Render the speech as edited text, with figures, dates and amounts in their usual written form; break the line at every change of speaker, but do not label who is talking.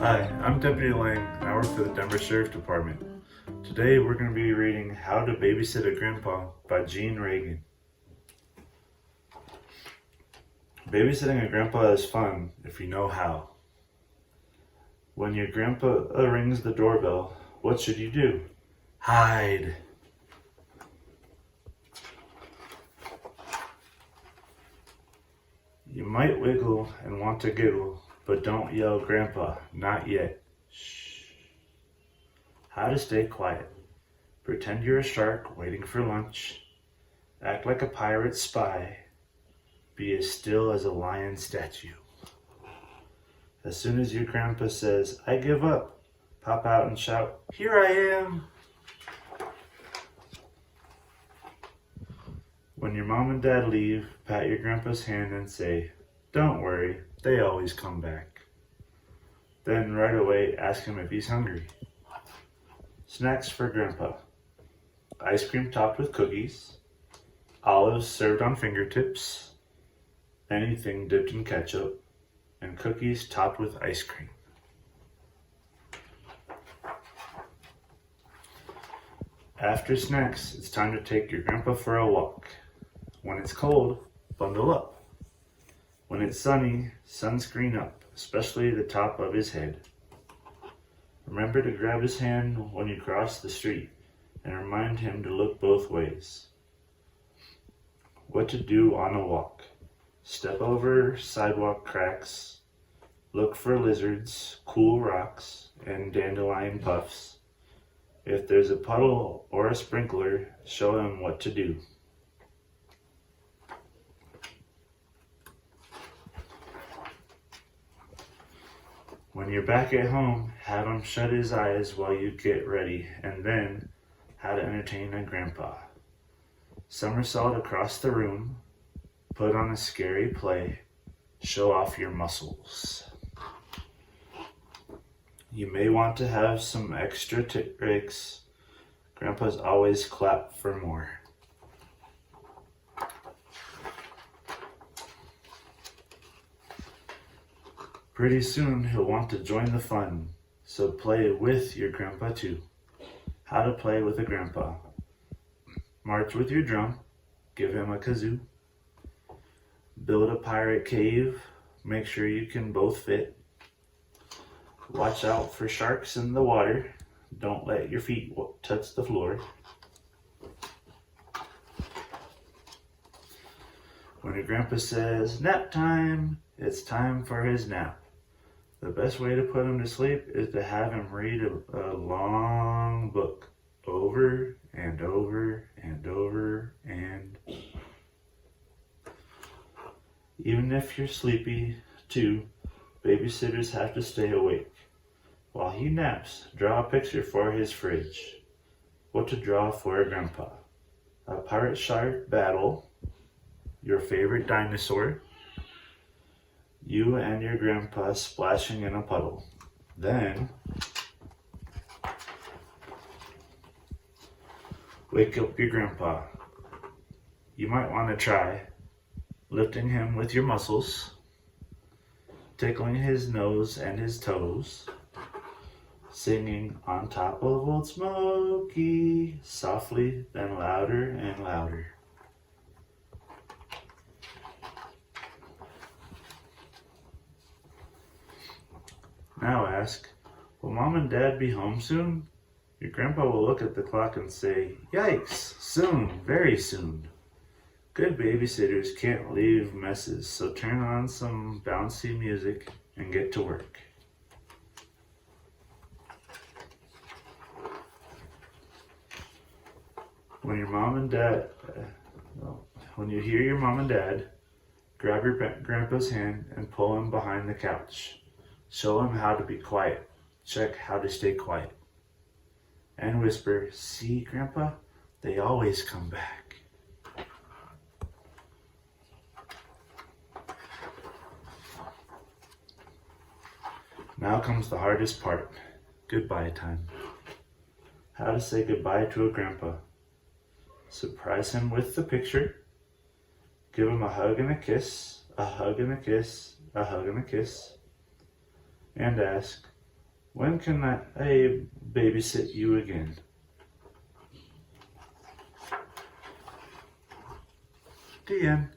Hi, I'm Deputy Lang, and I work for the Denver Sheriff Department. Today we're going to be reading How to Babysit a Grandpa by Gene Reagan. Babysitting a grandpa is fun if you know how. When your grandpa rings the doorbell, what should you do? Hide. You might wiggle and want to giggle, but don't yell grandpa, not yet. Shh. How to stay quiet. Pretend you're a shark waiting for lunch. Act like a pirate spy. Be as still as a lion statue. As soon as your grandpa says, I give up, pop out and shout, here I am. When your mom and dad leave, pat your grandpa's hand and say, don't worry, they always come back. Then right away ask him if he's hungry. Snacks for grandpa. Ice cream topped with cookies, olives served on fingertips, anything dipped in ketchup, and cookies topped with ice cream. After snacks, it's time to take your grandpa for a walk. When it's cold, bundle up. When it's sunny, sunscreen up, especially the top of his head. Remember to grab his hand when you cross the street and remind him to look both ways. What to do on a walk. Step over sidewalk cracks, look for lizards, cool rocks, and dandelion puffs. If there's a puddle or a sprinkler, show him what to do. When you're back at home, have him shut his eyes while you get ready, and then how to entertain a grandpa. Somersault across the room, put on a scary play, show off your muscles. You may want to have some extra tricks. Grandpas always clap for more. Pretty soon he'll want to join the fun, so play with your grandpa too. How to play with a grandpa. March with your drum, give him a kazoo. Build a pirate cave, make sure you can both fit. Watch out for sharks in the water, don't let your feet touch the floor. When your grandpa says, nap time, it's time for his nap. The best way to put him to sleep is to have him read a long book over and over and over and. Even if you're sleepy too, babysitters have to stay awake. While he naps, draw a picture for his fridge. What to draw for a grandpa. A pirate shark battle, your favorite dinosaur, you and your grandpa splashing in a puddle. Then, wake up your grandpa. You might want to try lifting him with your muscles, tickling his nose and his toes, singing on top of Old Smoky, softly, then louder and louder. Now ask, will mom and dad be home soon? Your grandpa will look at the clock and say, yikes, soon, very soon. Good babysitters can't leave messes, so turn on some bouncy music and get to work. When you hear your mom and dad, grab your grandpa's hand and pull him behind the couch. Show him how to be quiet. Check how to stay quiet. And whisper, see, Grandpa? They always come back. Now comes the hardest part. Goodbye time. How to say goodbye to a grandpa. Surprise him with the picture. Give him a hug and a kiss, a hug and a kiss, a hug and a kiss. And ask, When can I babysit you again? The end.